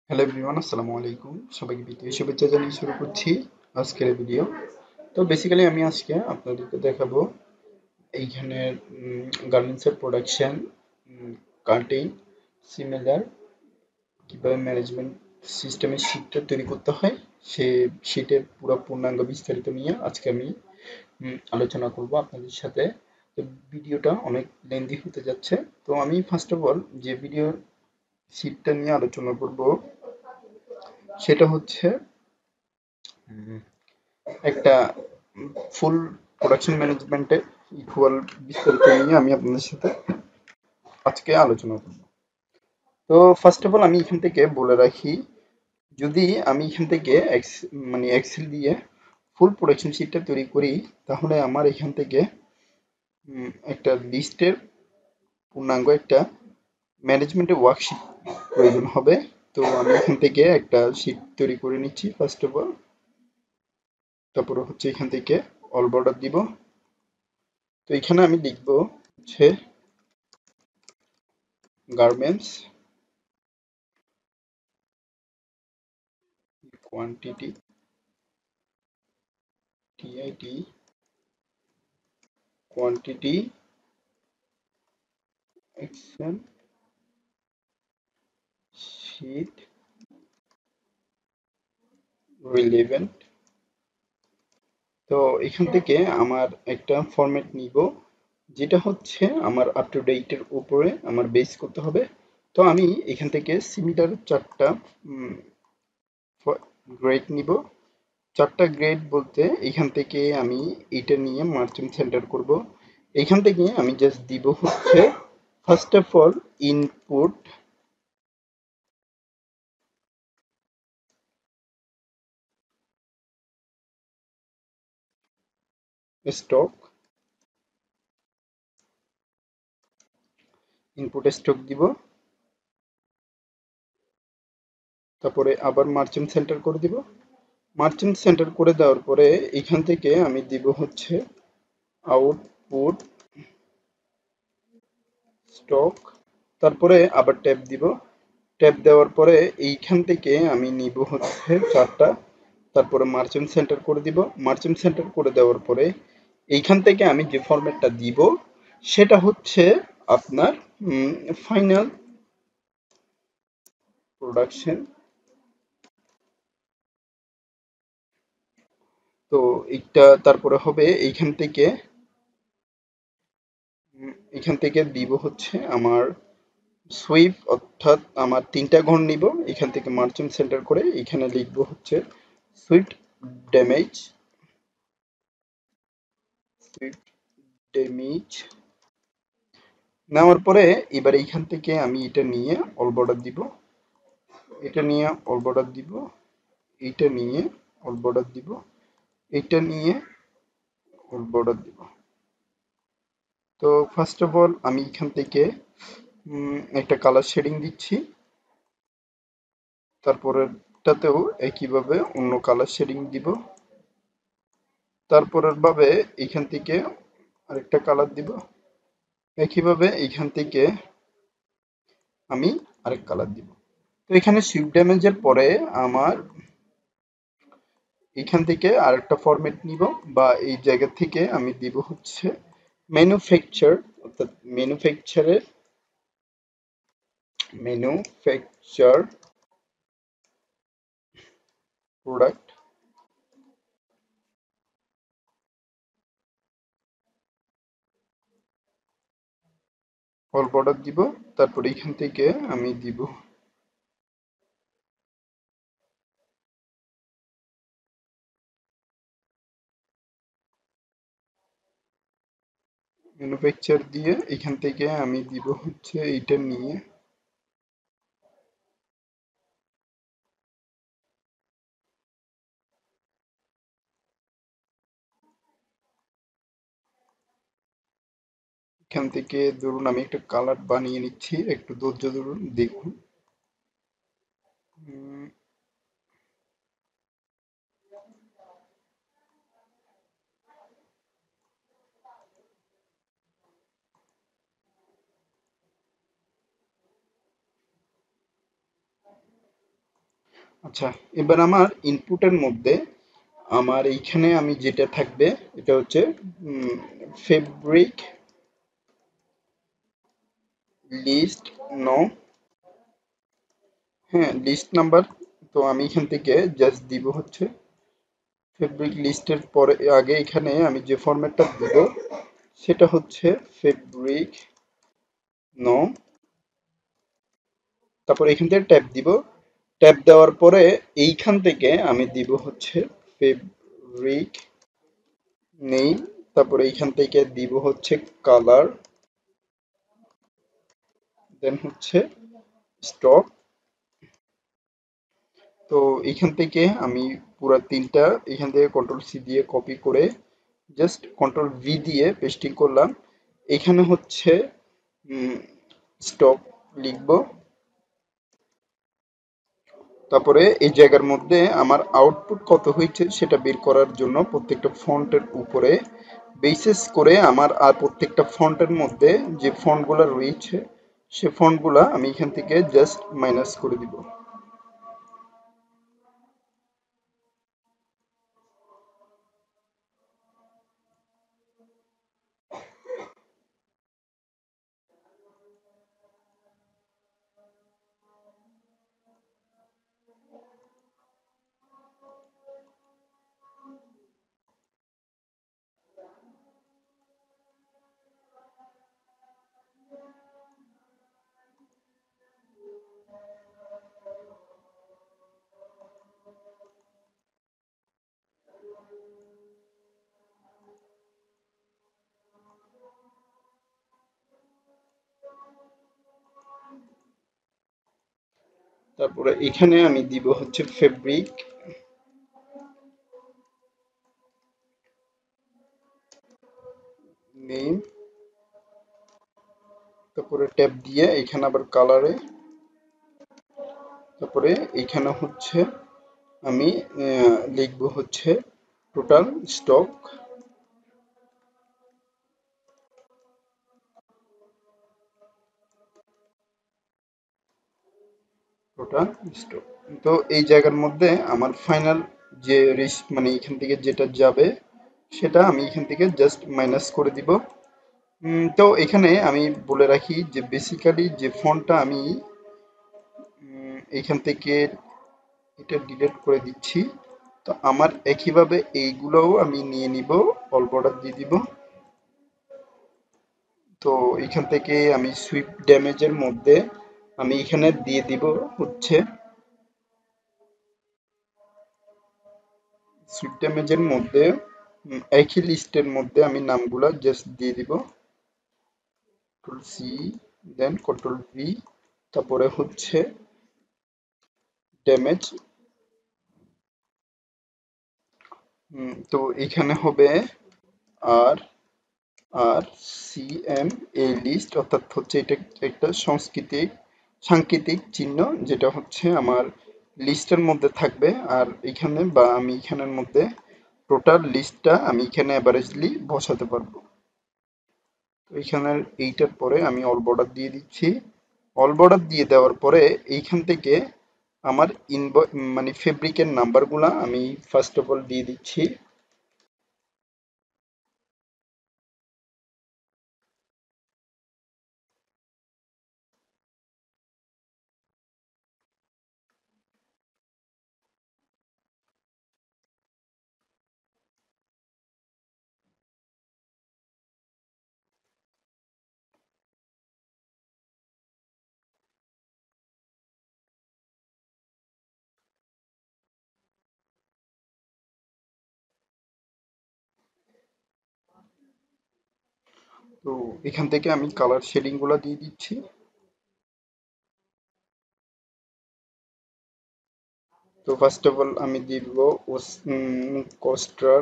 Hello everyone, আসসালামু আলাইকুম। সবাইকে প্রীতীয় শুভেচ্ছা জানিয়ে শুরু করছি আজকের ভিডিও। তো বেসিক্যালি আমি আজকে আপনাদেরকে দেখাবো এইখানে গার্মেন্টসের প্রোডাকশন, কাটিং, সিমিলার কিভাবে ম্যানেজমেন্ট সিস্টেমের শীটটা তৈরি করতে হয়, সে শীটের পুরো পূর্ণাঙ্গ বিস্তারিত নিয়ে আজকে আমি আলোচনা করব আপনাদের সাথে। তো ভিডিওটা অনেক লেন্দি হতে যাচ্ছে। তো আমি ফার্স্ট অফ অল যে ভিডিও শীটটা নিয়ে আলোচনা করব সেটা হচ্ছে উম, একটা ফুল প্রোডাকশন ম্যানেজমেন্টের ইকুয়াল বিস্তারিত নিয়ে আমি আপনাদের সাথে আজকে আলোচনা করব। তো ফার্স্ট অফ অল আমি এখান থেকে বলে রাখি, যদি আমি এখান থেকে মানে এক্সেল দিয়ে ফুল প্রোডাকশন শিটটা তৈরি করি, তাহলে আমার এখান থেকে একটা লিস্টের পূর্ণাঙ্গ একটা ম্যানেজমেন্টের ওয়ার্কশিট প্রয়োজন হবে। তো আমি এখান থেকে একটা শিট তৈরি করে নিচ্ছি ফার্স্ট অফ অল। তারপরে হচ্ছে এখান থেকে অল বর্ডার দিব। তো এখানে আমি লিখবো হচ্ছে garments quantity TIT quantity Excel sheet relevant। তো এখান থেকে আমার একটা ফরম্যাট নিব, যেটা হচ্ছে আমার আপ টু ডেটের উপরে আমার বেস করতে হবে। তো আমি এখান থেকে সিমিলার চারটা গ্রেড নিব। চারটা গ্রেড বলতে এখান থেকে আমি এটা নিয়ে মার্চেন্ট সেন্টার করব। এখান থেকে আমি জাস্ট দিব হচ্ছে first of all input stock, input stock দিব। তারপরে আবার মার্চেন্ট সেন্টার করে দিব। মার্চেন্ট সেন্টার করে দেওয়ার পরে এখান থেকে আমি দিব হচ্ছে আউটপুট স্টক। তারপরে আবার ট্যাব দিব। ট্যাব দেওয়ার পরে এইখান থেকে আমি নিব হচ্ছে চারটা। তারপরে মার্চেন্ট সেন্টার করে দিব। মার্চেন্ট সেন্টার করে দেওয়ার পরে এইখান থেকে আমি যে ফরম্যাটটা দিব সেটা হচ্ছে আপনার ফাইনাল প্রোডাকশন। তো এইটা তারপরে হবে এইখান থেকে এখান থেকে দিব হচ্ছে আমার সুইপ, অর্থাৎ আমার তিনটা ঘর নিব। এখান থেকে মার্চেন্ট সেন্টার করে এখানে লিখবো হচ্ছে সুইট ড্যামেজ, সুইট ড্যামেজ নেওয়ার পরে এবার এইখান থেকে আমি এটা নিয়ে অল বর্ডার দিব, এটা নিয়ে অল বর্ডার দিব, এইটা নিয়ে অল বর্ডার দিব, এটা নিয়ে অল বর্ডার দিব। তো ফার্স্ট অফ অল আমি এখান থেকে একটা কালার শেডিং দিচ্ছি। তারপরেরটাতেও একইভাবে অন্য কালার শেডিং দিব। তারপরের ভাবে এখান থেকে আরেকটা কালার দিব। একইভাবে এখান থেকে আমি আরেক কালার দিব। তো এখানে সুইপ ড্যামেজের পরে আমার এখান থেকে আরেকটা ফরম্যাট নিব, বা এই জায়গা থেকে আমি দিব হচ্ছে ম্যানুফ্যাকচার, অর্থাৎ ম্যানুফ্যাকচার প্রোডাক্ট। অল বর্ডার দিব। তারপর এখান থেকে আমি দিব ম্যানুফ্যাকচার দিয়ে এখান থেকে আমি দিব হচ্ছে এইটা নিয়ে এখান থেকে ধরুন আমি একটা কালার বানিয়ে নিচ্ছি, একটু ধৈর্য ধরুন, দেখুন। উম, আচ্ছা, এবার আমার ইনপুটের মধ্যে আমার এইখানে আমি যেটা থাকবে এটা হচ্ছে ফেব্রিক লিস্ট নো, হ্যাঁ লিস্ট নাম্বার। তো আমি এখান থেকে জাস্ট দিব হচ্ছে ফেব্রিক লিস্টের পরে আগে এখানে আমি যে ফরম্যাটটা দিব সেটা হচ্ছে ফেব্রিক নো, তারপর এখান থেকে ট্যাব দিব। ট্যাব দেওয়ার পরে এইখান থেকে আমি দিব হচ্ছে ফেব্রিক নেম, তারপরে এইখান থেকে দিব হচ্ছে কালার, দেন হচ্ছে স্টক। তো এইখান থেকে আমি পুরা তিনটা এখান থেকে কন্ট্রোল সি দিয়ে কপি করে জাস্ট কন্ট্রোল ভি দিয়ে পেস্টিং করলাম। এখানে হচ্ছে স্টক লিখব। তারপরে এই জায়গার মধ্যে আমার আউটপুট কত হয়েছে সেটা বের করার জন্য প্রত্যেকটা ফন্টের উপরে বেসিস করে আমার আর প্রত্যেকটা ফন্টের মধ্যে যে ফন্টগুলো রয়েছে সে ফন্টগুলা আমি এখান থেকে জাস্ট মাইনাস করে দিব। তারপরে এখানে আমি দিব হচ্ছে ফেব্রিক নেম, তারপরে ট্যাব দিয়ে এখানে আবার কালারে, তারপরে এখানে হচ্ছে আমি লিখব হচ্ছে টোটাল স্টক, টোটাল স্টক। তো এই জায়গার মধ্যে আমার ফাইনাল যে মানে এখান থেকে যেটা যাবে সেটা আমি এখান থেকে জাস্ট মাইনাস করে দিব। তো এখানে আমি বলে রাখি যে বেসিক্যালি যে ফন্টটা আমি এখান থেকে এটা ডিলিট করে দিচ্ছি। তো আমার একইভাবে এইগুলোও আমি নিয়ে নিব, অল বর্ডার দিয়ে দিব। তো এখান থেকে আমি সুইপ ড্যামেজের মধ্যে আমি এখানে দিয়ে দিব হচ্ছে সুইপ ড্যামেজের মধ্যে একই লিস্টের মধ্যে আমি নামগুলা জাস্ট দিয়ে দিব, কন্ট্রোল সি দেন কন্ট্রোল ভি, তারপরে হচ্ছে ড্যামেজ। তো এখানে হবে আর আর সি এম এ লিস্ট, অর্থাৎ হচ্ছে এটা একটা সাংকেতিক চিহ্ন যেটা হচ্ছে আমার লিস্টের মধ্যে থাকবে। আর এখানে বা আমি এখানের মধ্যে টোটাল লিস্টটা আমি এখানে অ্যাভারেজলি বসাতে পারবো। তো এখানের এইটার পরে আমি অল বর্ডার দিয়ে দিচ্ছি। অল বর্ডার দিয়ে দেওয়ার পরে এইখান থেকে আমার মানে ফেব্রিকের নাম্বারগুলা আমি ফার্স্ট অফ অল দিয়ে দিচ্ছি। তো এখান থেকে আমি কালার শেডিং গুলা দিয়ে দিচ্ছি। তো ফার্স্ট অফ অল আমি দিব কোস্টার,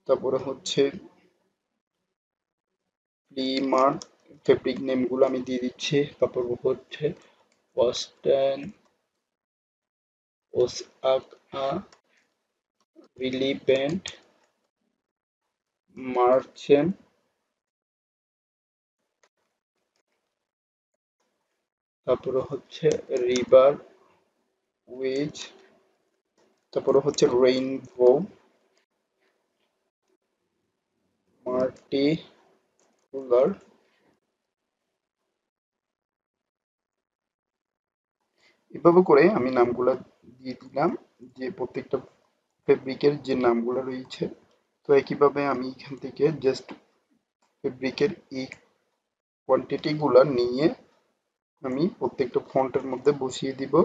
তারপরে হচ্ছে প্রিমার্ক, ফেব্রিক নেম গুলো আমি দিয়ে দিচ্ছি। তারপর হচ্ছে ওয়েস্টার্ন, ওসআকা, রিলিভেন্ট, মার্চেন্ট, তারপরে হচ্ছে রিভার, উইচ, তারপরে হচ্ছে রেইনবো, মাল্টিকুলার। এভাবে করে আমি নামগুলা দিয়ে দিলাম, যে প্রত্যেকটা ফেব্রিকের যে নামগুলো রয়েছে। তো একইভাবে আমি এখান থেকে জাস্ট ফেব্রিকের এই কোয়ান্টিটি গুলা নিয়ে আমি প্রত্যেকটা ফন্টের মধ্যে বসিয়ে দিব।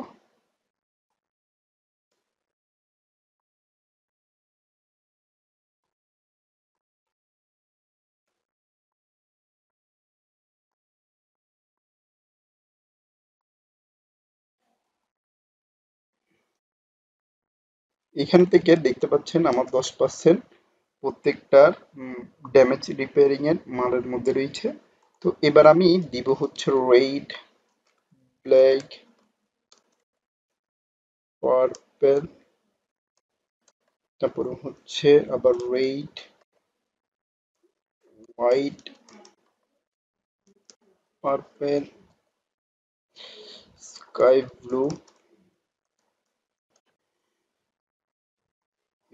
এখান থেকে দেখতে পাচ্ছেন আমার 10% প্রত্যেকটার ড্যামেজ রিপেয়ারিং এর মালের মধ্যে রয়েছে। তো এবার আমি দিব হচ্ছে রেড, ব্ল্যাক, পার্পেল, তারপরে হচ্ছে আবার red, white, purple, sky blue.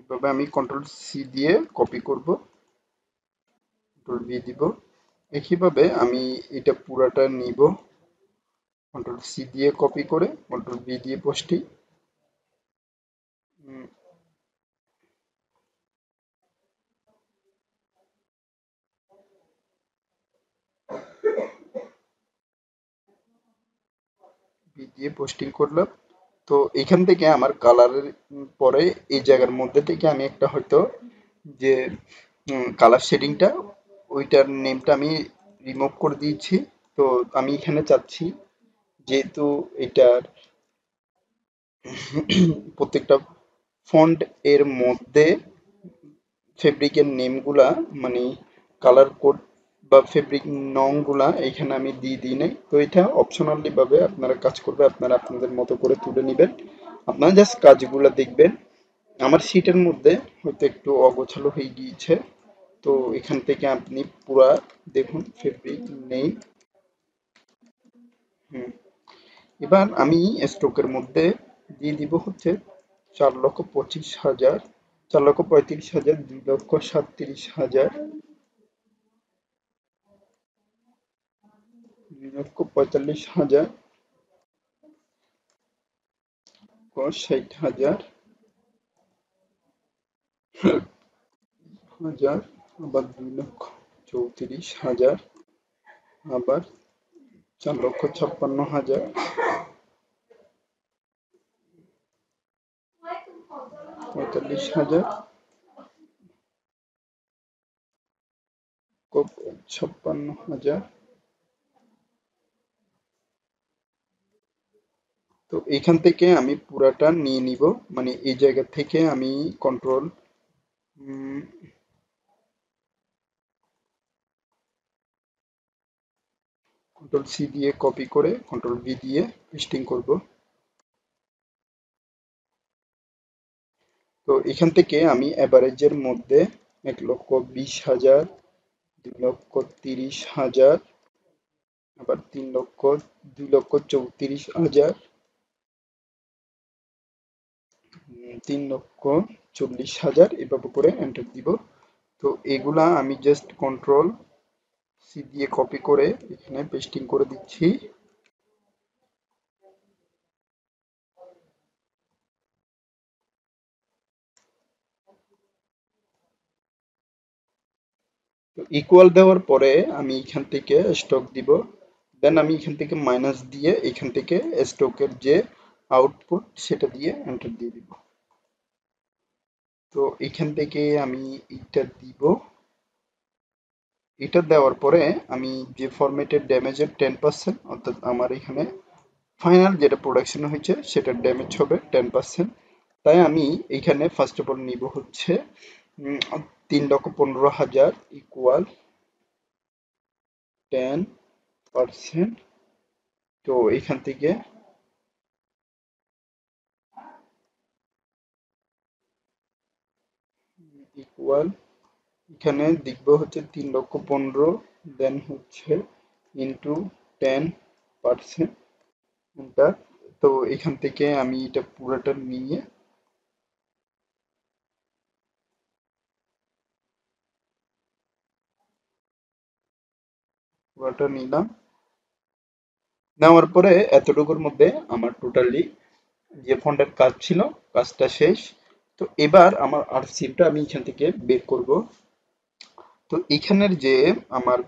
এভাবে আমি কন্ট্রোল সি দিয়ে কপি করব, কন্ট্রোল ভি দিব। একইভাবে আমি এটা পুরাটা নিব, কন্ট্রোল সি দিয়ে কপি করে কন্ট্রোল ভি দিয়ে বসটি ভি দিয়ে পোস্টিং করলাম। তো এখান থেকে আমার কালারের পরে এই জায়গার মধ্যে থেকে আমি একটা হয়তো যে কালার শেডিংটা, ওইটার নেমটা আমি রিমুভ করে দিয়েছি। তো আমি এখানে চাচ্ছি, যেহেতু এটার প্রত্যেকটা ফন্ট এর মধ্যে ফেব্রিকের নেমগুলা, মানে কালার কোড বা ফেব্রিক নংগুলা এখানে আমি দিয়ে দিই নাই। তো এটা অপশনালি ভাবে আপনারা কাজ করবে, আপনারা আপনাদের মতো করে তুলে নেবেন। আপনারা জাস্ট কাজগুলা দেখবেন। আমার শীটের মধ্যে হয়তো একটু অগোছালো হয়ে গিয়েছে। তো এখান থেকে আপনি পুরা দেখুন ফেব্রিক নেই। হুম। এবার আমি স্টকের মধ্যে দিয়ে দিব হচ্ছে 4,25,000, 4,35,000, 2,37,000, 2,45,000, 60,000, আবার 2,34,000, আবার 4,56,000, 45,000, 56,000। তো এখান থেকে আমি পুরাটা নিয়ে নিব, মানে এই জায়গা থেকে আমি কন্ট্রোল কন্ট্রোল সি দিয়ে কপি করে কন্ট্রোল ভি দিয়ে পেস্টিং করব। তো এখান থেকে আমি অ্যাভারেজের মধ্যে 1,20,000, 2,30,000, আবার 2,34,000, 3,40,000 এভাবে করে এন্টার দিব। তো এগুলা আমি জাস্ট কন্ট্রোল সি দিয়ে কপি করে এখানে পেস্টিং করে দিচ্ছি। তো ইকুয়াল দেওয়ার পরে আমি এখান থেকে স্টক দিব, দেন আমি এখান থেকে মাইনাস দিয়ে এখান থেকে স্টকের যে আউটপুট সেটা দিয়ে এন্টার দিয়ে দিব। তো এখান থেকে আমি এটা দিব। এটা দেওয়ার পরে আমি যে ফরম্যাটের ড্যামেজের 10%, অর্থাৎ আমার এখানে ফাইনাল যেটা প্রোডাকশন হয়েছে সেটার ড্যামেজ হবে 10%। তাই আমি এখানে ফার্স্ট অফ অল নিব হচ্ছে 3,15,000 ইকুয়াল 10%। তো এখান থেকে ইকুয়াল, এখানে দেখবো হচ্ছে 3,15,000, দেন হচ্ছে ইন্টু 10%, এন্টার। তো এখান থেকে আমি এটা পুরোটা নিয়ে পুরোটা নিলাম। নেওয়ার পরে এতটুকুর মধ্যে আমার টোটালি যে ফন্টের কাজ ছিল কাজটা শেষ। তো এবার আমার আরসিভটা আমি এখান থেকে বের করব। তো এখানের যে আমার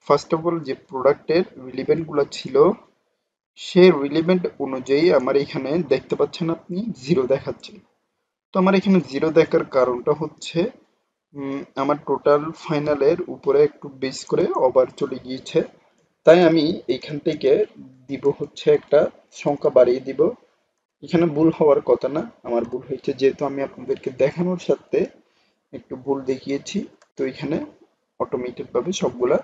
ফার্স্ট অফ অল যে প্রোডাক্টের রিলিভেন্ট গুলো ছিল সেই রিলিভেন্ট অনুযায়ী আমার এখানে দেখতে পাচ্ছেন আপনি জিরো দেখাচ্ছে। তো আমার এখানে জিরো দেখার কারণটা হচ্ছে আমার টোটাল ফাইনালের উপরে একটু বেস করে ওভার চলে গিয়েছে। তাই আমি এইখান থেকে দিব হচ্ছে একটা সংখ্যা বাড়িয়ে দিব। এখানে ভুল হওয়ার কথা না, আমার ভুল হয়েছে যেহেতু আমি আপনাদেরকে দেখানোর সাথে একটু ভুল দেখিয়েছি। তো এখানে অটোমেটেড ভাবে সবগুলা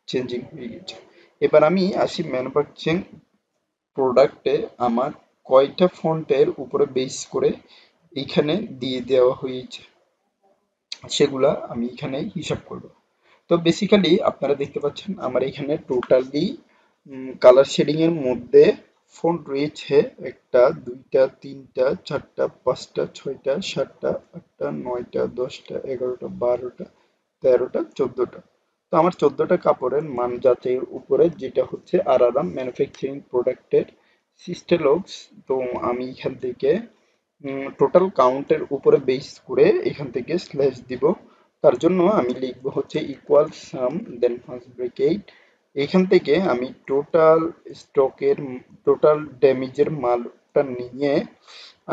চেঞ্জিং হয়ে গেছে। এবার আমি আসি ম্যানুফ্যাকচারিং প্রোডাক্টে আমার কয়টা ফন্টের উপরে বেস করে এইখানে দিয়ে দেওয়া হয়েছে সেগুলা আমি এখানে হিসাব করব। তো বেসিক্যালি আপনারা দেখতে পাচ্ছেন আমার এখানে টোটালি কালার শেডিং এর মধ্যে ফন্ট রয়েছে একটা, দুইটা, তিনটা, চারটা, পাঁচটা, ছয়টা, সাতটা, আটটা, নয়টা, দশটা, এগারোটা, বারোটা, তেরোটা, চোদ্দটা। তো আমার চোদ্দটা কাপড়ের মান যাচাইয়ের উপরে যেটা হচ্ছে আরারাম ম্যানুফ্যাকচারিং প্রোডাক্টের সিস্টেলক্স। তো আমি এখান থেকে টোটাল কাউন্টের উপরে বেস করে এখান থেকে স্ল্যাশ দিব। তার জন্য আমি লিখব হচ্ছে ইকুয়াল সাম দেন ফার্স্ট ব্র্যাকেট। এখান থেকে আমি টোটাল স্টকের টোটাল ড্যামেজের মালটা নিয়ে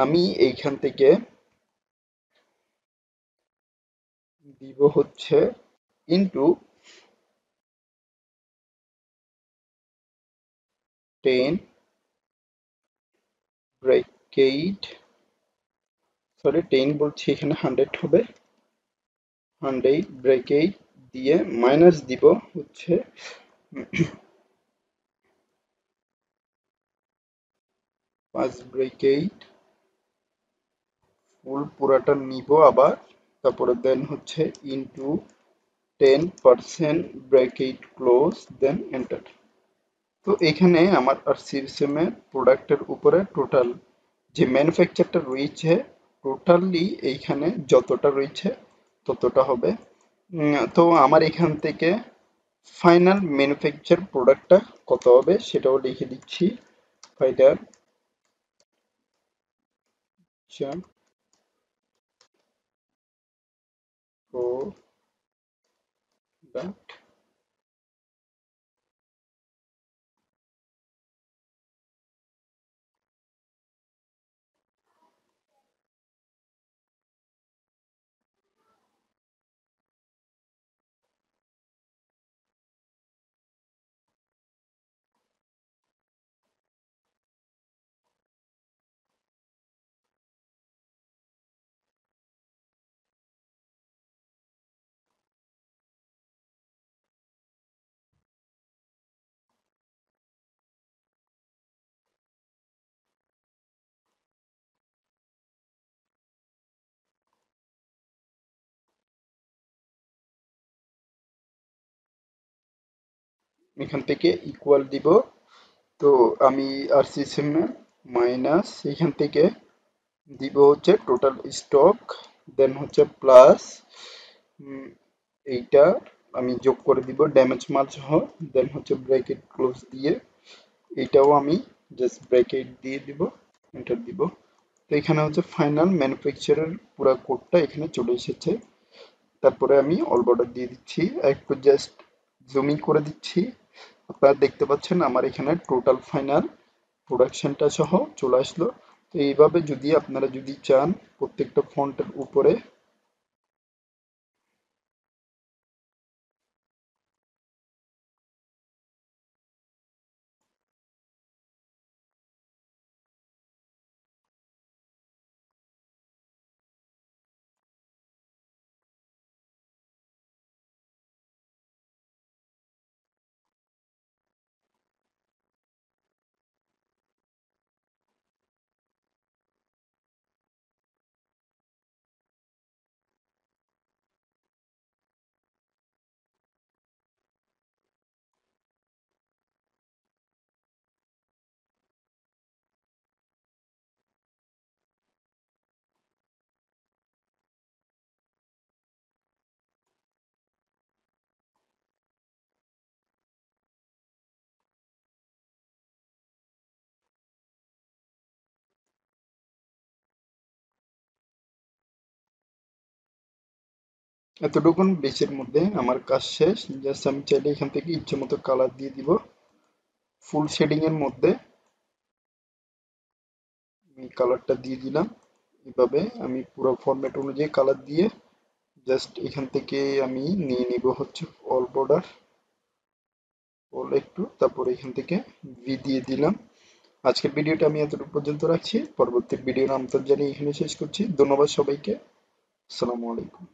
আমি এইখান থেকে দিব হচ্ছে ইনটু 10 ব্র্যাকেট, সরি 10 বলছি এখানে 100 হবে, 100 ব্র্যাকেট দিয়ে মাইনাস দিব হচ্ছে ফার্স্ট ব্র্যাকেট ফুল পুরাটা নিব আবার, তারপরে দেন হচ্ছে into 10% bracket close then enter. তো এখানে আমার আর সিস্টেমের প্রোডাক্টের উপরে টোটাল যে ম্যানুফ্যাকচারটা রয়েছে টোটালি এইখানে যতটা রয়েছে ততটা হবে। তো আমার এখান থেকে ফাইনাল ম্যানুফ্যাকচার প্রোডাক্টটা কত হবে সেটাও লিখে দিচ্ছি। ফাইনাল প্রোডাক্ট এখান থেকে ইকুয়াল দিব। তো আমি আর সিস্টেমে মাইনাস এখান থেকে দিব হচ্ছে টোটাল স্টক, দেন হচ্ছে প্লাস এইটা আমি যোগ করে দিব ড্যামেজ মাল সহ, দেন হচ্ছে ব্র্যাকেট ক্লোজ দিয়ে এইটাও আমি জাস্ট ব্র্যাকেট দিয়ে দিব, এন্টার দিব। তো এখানে হচ্ছে ফাইনাল ম্যানুফ্যাকচারের পুরো কোডটা এখানে চলে এসেছে। তারপরে আমি অল বর্ডার দিয়ে দিচ্ছি, একটু জাস্ট জুমিং করে দিচ্ছি। আপনারা দেখতে পাচ্ছেন আমার এখানে টোটাল ফাইনাল প্রোডাকশনটা সহ চলে আসলো। তো এইভাবে যদি আপনারা যদি চান প্রত্যেকটা ফন্টের উপরে এতটুকুন বেচের মধ্যে আমার কাজ শেষ। জাস্ট আমি চাইলে এখান থেকে ইচ্ছে মতো কালার দিয়ে দিব। ফুল শেডিং এর মধ্যে আমি কালারটা দিয়ে দিলাম। এভাবে আমি পুরো ফরম্যাট অনুযায়ী কালার দিয়ে জাস্ট এখান থেকে আমি নিয়ে নিব হচ্ছে অল বর্ডার, অল একটু, তারপর এখান থেকে ভি দিয়ে দিলাম। আজকের ভিডিওটা আমি এতটুকু পর্যন্ত রাখছি। পরবর্তী ভিডিওর আমন্ত্রণ জানিয়ে এখানে শেষ করছি। ধন্যবাদ সবাইকে। আসসালামু আলাইকুম।